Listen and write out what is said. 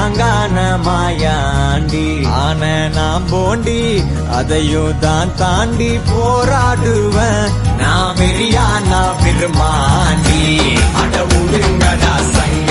ஸ்ட்ராங்கான மாயாண்டி. ஆன நான் போண்டி அதையும் தான் தாண்டி போராடுவேன். நான் வெறியா நான் விரும்மாண்டி. அட உடுங்கடா சங்க